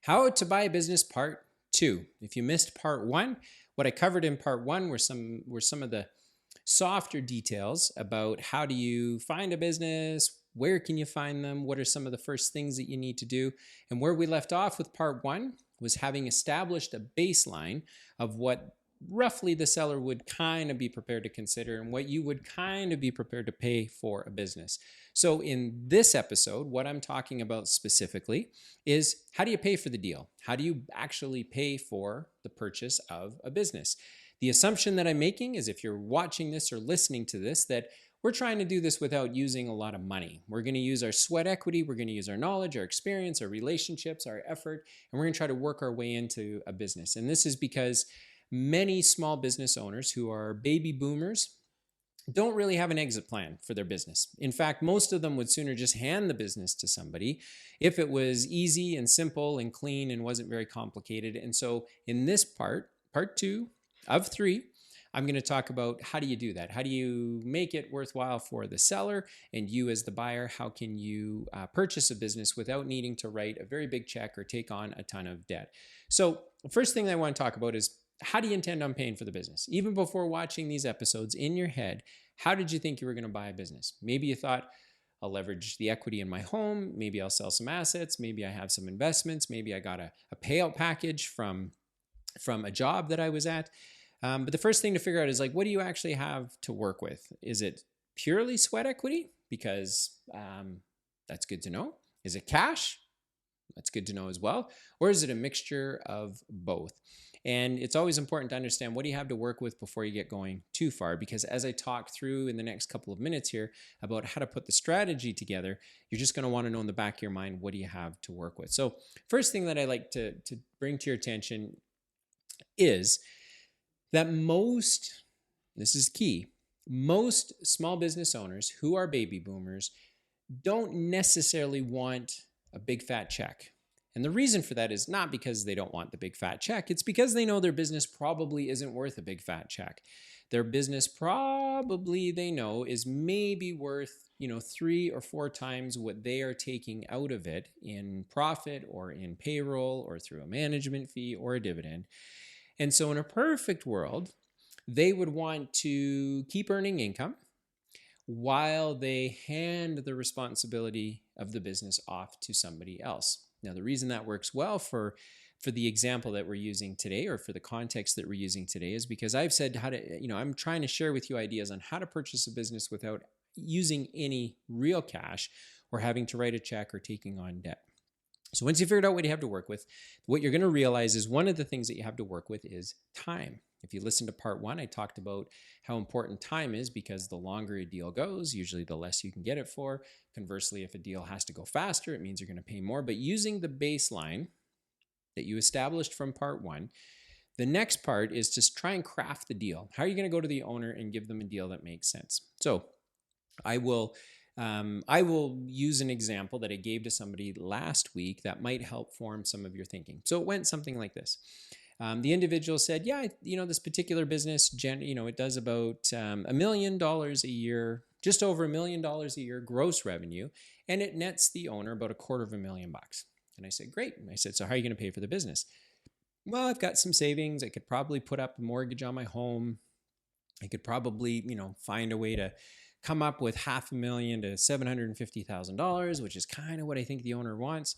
How to Buy a Business Part 2. If you missed Part 1, what I covered in Part 1 were some of the softer details about how do you find a business, where can you find them, what are some of the first things that you need to do. And where we left off with Part 1 was having established a baseline of what roughly the seller would kind of be prepared to consider and what you would kind of be prepared to pay for a business. So in this episode, what I'm talking about specifically is how do you pay for the deal? How do you actually pay for the purchase of a business? The assumption that I'm making is if you're watching this or listening to this, that we're trying to do this without using a lot of money. We're going to use our sweat equity, we're going to use our knowledge, our experience, our relationships, our effort, and we're going to try to work our way into a business. And this is because many small business owners who are baby boomers don't really have an exit plan for their business. In fact, most of them would sooner just hand the business to somebody if it was easy and simple and clean and wasn't very complicated. And so in this part 2 of 3, I'm going to talk about how do you do that? How do you make it worthwhile for the seller and you as the buyer? How can you purchase a business without needing to write a very big check or take on a ton of debt? So the first thing that I want to talk about is how do you intend on paying for the business? Even before watching these episodes in your head, how did you think you were going to buy a business? Maybe you thought, I'll leverage the equity in my home. Maybe I'll sell some assets. Maybe I have some investments. Maybe I got a payout package from a job that I was at. But the first thing to figure out is what do you actually have to work with? Is it purely sweat equity? Because that's good to know. Is it cash? That's good to know as well. Or is it a mixture of both? And it's always important to understand what do you have to work with before you get going too far. Because as I talk through in the next couple of minutes here about how to put the strategy together, you're just going to want to know in the back of your mind, what do you have to work with? So first thing that I like to bring to your attention is that this is key, most small business owners who are baby boomers don't necessarily want a big fat check. And the reason for that is not because they don't want the big fat check. It's because they know their business probably isn't worth a big fat check. Their business probably, they know, is maybe worth 3 or 4 times what they are taking out of it in profit or in payroll or through a management fee or a dividend. And so in a perfect world, they would want to keep earning income while they hand the responsibility of the business off to somebody else. Now, the reason that works well for the example that we're using today, or for the context that we're using today, is because I've said I'm trying to share with you ideas on how to purchase a business without using any real cash or having to write a check or taking on debt. So once you figured out what you have to work with, what you're going to realize is one of the things that you have to work with is time. If you listen to part 1, I talked about how important time is, because the longer a deal goes, usually the less you can get it for. Conversely, if a deal has to go faster, it means you're going to pay more. But using the baseline that you established from part 1, the next part is to try and craft the deal. How are you going to go to the owner and give them a deal that makes sense? So I will use an example that I gave to somebody last week that might help form some of your thinking. So it went something like this. The individual said, this particular business, it does about $1 million a year, just over $1 million a year gross revenue, and it nets the owner about $250,000. And I said, great. And I said, so how are you going to pay for the business? Well, I've got some savings. I could probably put up a mortgage on my home. I could probably, find a way to come up with $500,000 to $750,000, which is kind of what I think the owner wants.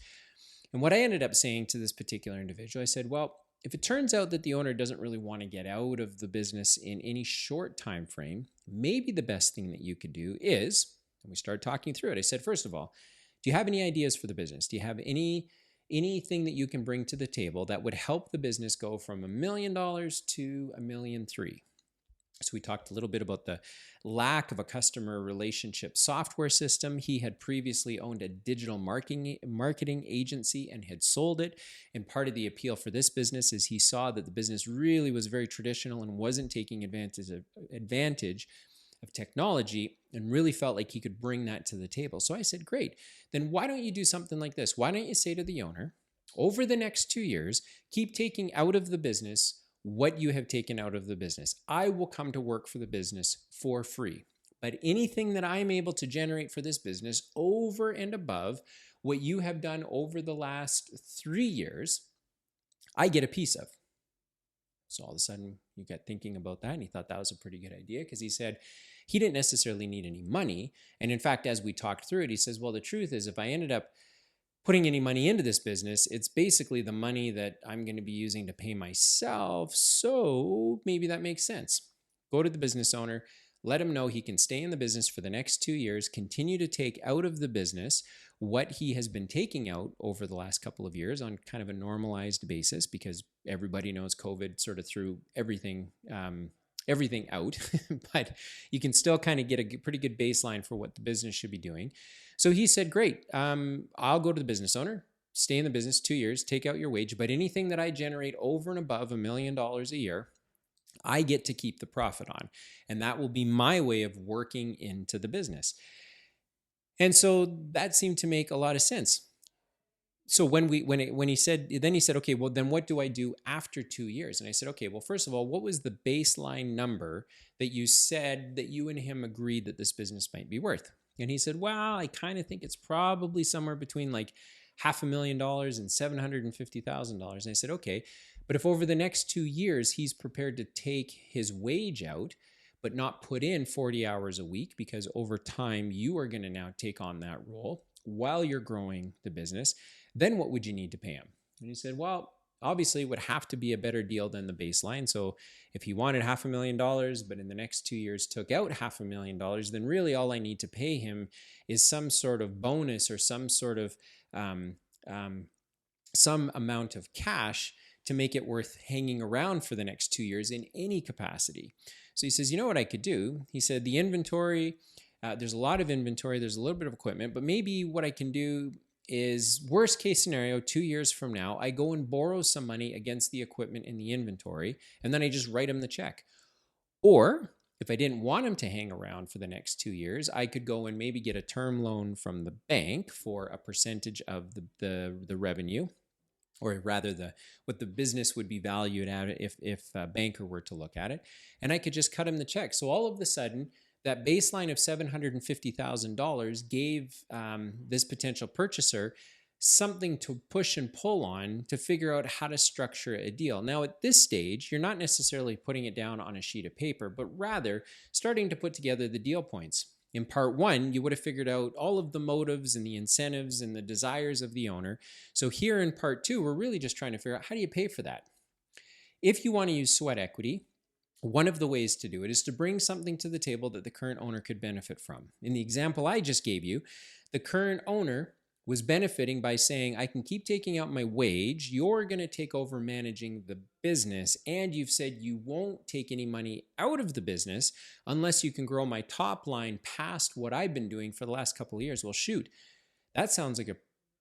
And what I ended up saying to this particular individual, I said, well, if it turns out that the owner doesn't really want to get out of the business in any short time frame, maybe the best thing that you could do is, and we started talking through it. I said, first of all, do you have any ideas for the business? Do you have anything that you can bring to the table that would help the business go from $1 million to $1.3 million? So we talked a little bit about the lack of a customer relationship software system. He had previously owned a digital marketing agency and had sold it. And part of the appeal for this business is he saw that the business really was very traditional and wasn't taking advantage of technology, and really felt like he could bring that to the table. So I said, great. Then why don't you do something like this? Why don't you say to the owner, over the next 2 years, keep taking out of the business what you have taken out of the business. I will come to work for the business for free. But anything that I'm able to generate for this business over and above what you have done over the last 3 years, I get a piece of. So all of a sudden you got thinking about that, and he thought that was a pretty good idea, because he said he didn't necessarily need any money. And in fact, as we talked through it, he says, well, the truth is, if I ended up putting any money into this business, it's basically the money that I'm going to be using to pay myself. So maybe that makes sense. Go to the business owner, let him know he can stay in the business for the next 2 years, continue to take out of the business what he has been taking out over the last couple of years on kind of a normalized basis, because everybody knows COVID sort of threw everything out, but you can still kind of get a pretty good baseline for what the business should be doing. So he said, great, I'll go to the business owner, stay in the business 2 years, take out your wage, but anything that I generate over and above $1 million a year, I get to keep the profit on. And that will be my way of working into the business. And so that seemed to make a lot of sense. So when he said, okay, well, then what do I do after 2 years? And I said, okay, well, first of all, what was the baseline number that you said that you and him agreed that this business might be worth? And he said, well, I kind of think it's probably somewhere between like $500,000 and $750,000. And I said, okay, but if over the next 2 years, he's prepared to take his wage out, but not put in 40 hours a week, because over time you are going to now take on that role while you're growing the business, then what would you need to pay him? And he said, well, obviously it would have to be a better deal than the baseline. So if he wanted $500,000, but in the next 2 years took out $500,000, then really all I need to pay him is some sort of bonus or some sort of some amount of cash to make it worth hanging around for the next 2 years in any capacity. So he says, you know what I could do? He said, the inventory, there's a lot of inventory, there's a little bit of equipment, but maybe what I can do is, worst case scenario, 2 years from now, I go and borrow some money against the equipment in the inventory, and then I just write him the check. Or if I didn't want him to hang around for the next 2 years, I could go and maybe get a term loan from the bank for a percentage of the revenue, or rather what the business would be valued at if a banker were to look at it. And I could just cut him the check. So all of a sudden, that baseline of $750,000 gave this potential purchaser something to push and pull on to figure out how to structure a deal. Now, at this stage, you're not necessarily putting it down on a sheet of paper, but rather starting to put together the deal points. In part one, you would have figured out all of the motives and the incentives and the desires of the owner. So here in part two, we're really just trying to figure out, how do you pay for that? If you want to use sweat equity, one of the ways to do it is to bring something to the table that the current owner could benefit from. In the example I just gave you, the current owner was benefiting by saying, I can keep taking out my wage, you're going to take over managing the business, and you've said you won't take any money out of the business unless you can grow my top line past what I've been doing for the last couple of years. Well, shoot, that sounds like a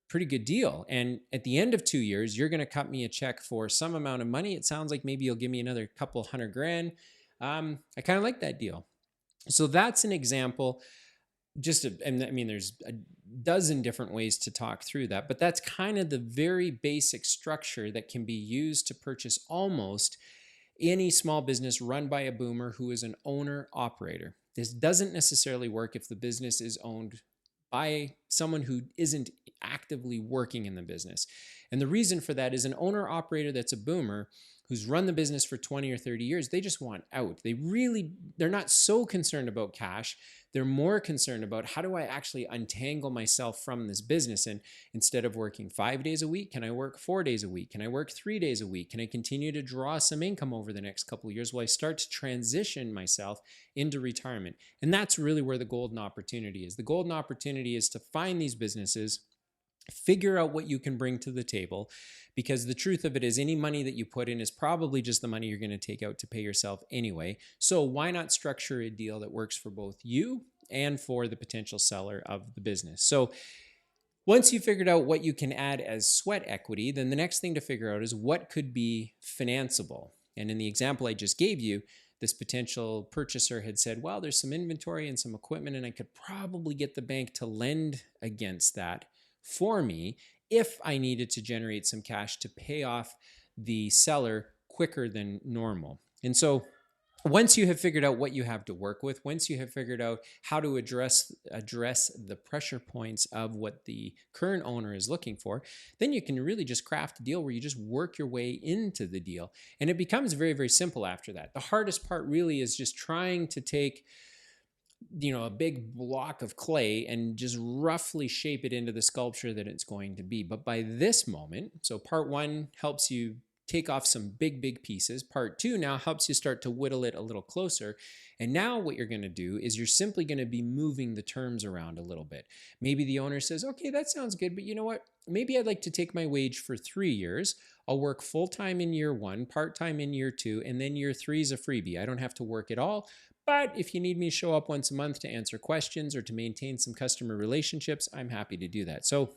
pretty good deal. And at the end of 2 years, you're going to cut me a check for some amount of money. It sounds like maybe you'll give me another couple $100,000. I kind of like that deal. So that's an example. There's a dozen different ways to talk through that, but that's kind of the very basic structure that can be used to purchase almost any small business run by a boomer who is an owner operator. This doesn't necessarily work if the business is owned by someone who isn't actively working in the business. And the reason for that is, an owner operator that's a boomer who's run the business for 20 or 30 years, they just want out. They're not so concerned about cash. They're more concerned about, how do I actually untangle myself from this business? And instead of working 5 days a week, can I work 4 days a week? Can I work 3 days a week? Can I continue to draw some income over the next couple of years while I start to transition myself into retirement? And that's really where the golden opportunity is. The golden opportunity is to find these businesses, figure out what you can bring to the table, because the truth of it is, any money that you put in is probably just the money you're going to take out to pay yourself anyway. So why not structure a deal that works for both you and for the potential seller of the business? So once you figured out what you can add as sweat equity, then the next thing to figure out is what could be financeable. And in the example I just gave you, this potential purchaser had said, well, there's some inventory and some equipment, and I could probably get the bank to lend against that for me if I needed to generate some cash to pay off the seller quicker than normal. And so once you have figured out what you have to work with, once you have figured out how to address the pressure points of what the current owner is looking for, then you can really just craft a deal where you just work your way into the deal. And it becomes very, very simple after that. The hardest part really is just trying to take a big block of clay and just roughly shape it into the sculpture that it's going to be. But by this moment, so part one helps you take off some big pieces. Part two now helps you start to whittle it a little closer. And now what you're going to do is you're simply going to be moving the terms around a little bit. Maybe the owner says, okay, that sounds good, but you know what? Maybe I'd like to take my wage for 3 years. I'll work full-time in year one, part-time in year two, and then year three is a freebie. I don't have to work at all. But if you need me to show up once a month to answer questions or to maintain some customer relationships, I'm happy to do that. So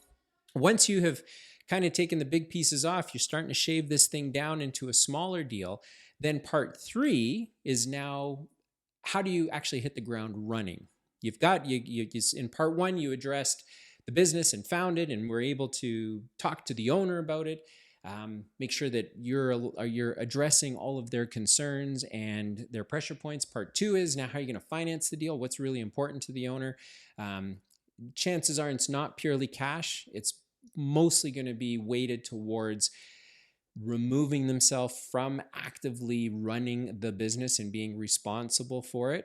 once you have kind of taken the big pieces off, you're starting to shave this thing down into a smaller deal. Then part three is now, how do you actually hit the ground running? You've got, in part one, you addressed the business and found it and were able to talk to the owner about it. Make sure that you're addressing all of their concerns and their pressure points. Part two is now how you're going to finance the deal. What's really important to the owner. Chances are it's not purely cash. It's mostly going to be weighted towards removing themselves from actively running the business and being responsible for it.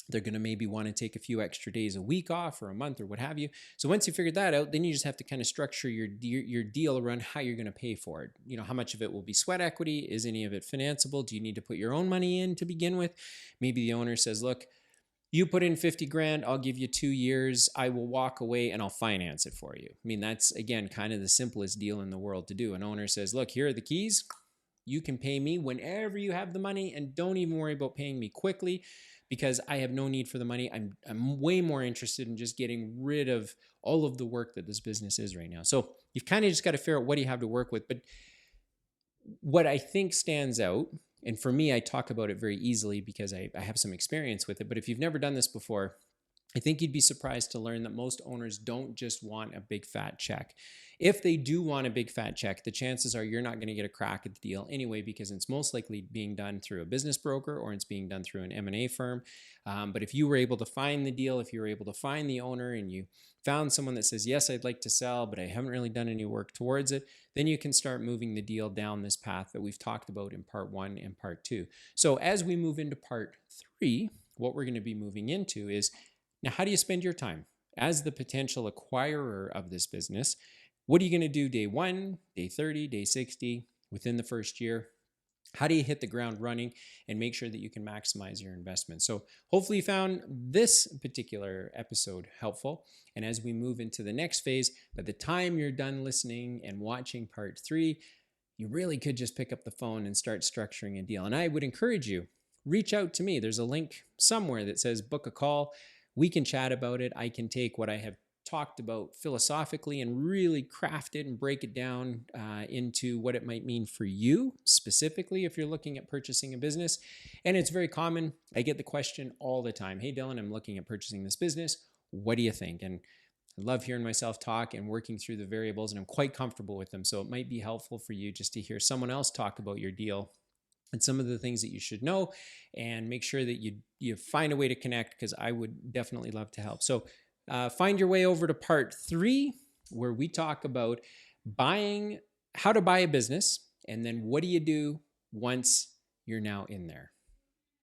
They're going to maybe want to take a few extra days a week off or a month or what have you. So once you figure that out, then you just have to kind of structure your deal around how you're going to pay for it. How much of it will be sweat equity? Is any of it financeable? Do you need to put your own money in to begin with? Maybe the owner says, look, you put in 50 grand, I'll give you 2 years, I will walk away and I'll finance it for you. I mean, that's, again, kind of the simplest deal in the world to do. An owner says, look, here are the keys. You can pay me whenever you have the money and don't even worry about paying me quickly because I have no need for the money. I'm way more interested in just getting rid of all of the work that this business is right now. So you've kind of just got to figure out what do you have to work with. But what I think stands out, and for me, I talk about it very easily because I have some experience with it. But if you've never done this before, I think you'd be surprised to learn that most owners don't just want a big fat check. If they do want a big fat check, the chances are you're not going to get a crack at the deal anyway, because it's most likely being done through a business broker or it's being done through an M&A firm. But if you were able to find the deal, if you were able to find the owner and you found someone that says, yes, I'd like to sell, but I haven't really done any work towards it, then you can start moving the deal down this path that we've talked about in part one and part two. So as we move into part three, what we're going to be moving into is, now, how do you spend your time as the potential acquirer of this business? What are you going to do day 1, day 30, day 60, within the first year? How do you hit the ground running and make sure that you can maximize your investment? So hopefully you found this particular episode helpful. And as we move into the next phase, by the time you're done listening and watching part 3, you really could just pick up the phone and start structuring a deal. And I would encourage you, reach out to me. There's a link somewhere that says book a call. We can chat about it. I can take what I have talked about philosophically and really craft it and break it down into what it might mean for you specifically if you're looking at purchasing a business. And it's very common. I get the question all the time. Hey, Dylan, I'm looking at purchasing this business. What do you think? And I love hearing myself talk and working through the variables, and I'm quite comfortable with them. So it might be helpful for you just to hear someone else talk about your deal and some of the things that you should know, and make sure that you find a way to connect, because I would definitely love to help. So find your way over to part 3, where we talk about how to buy a business, and then what do you do once you're now in there.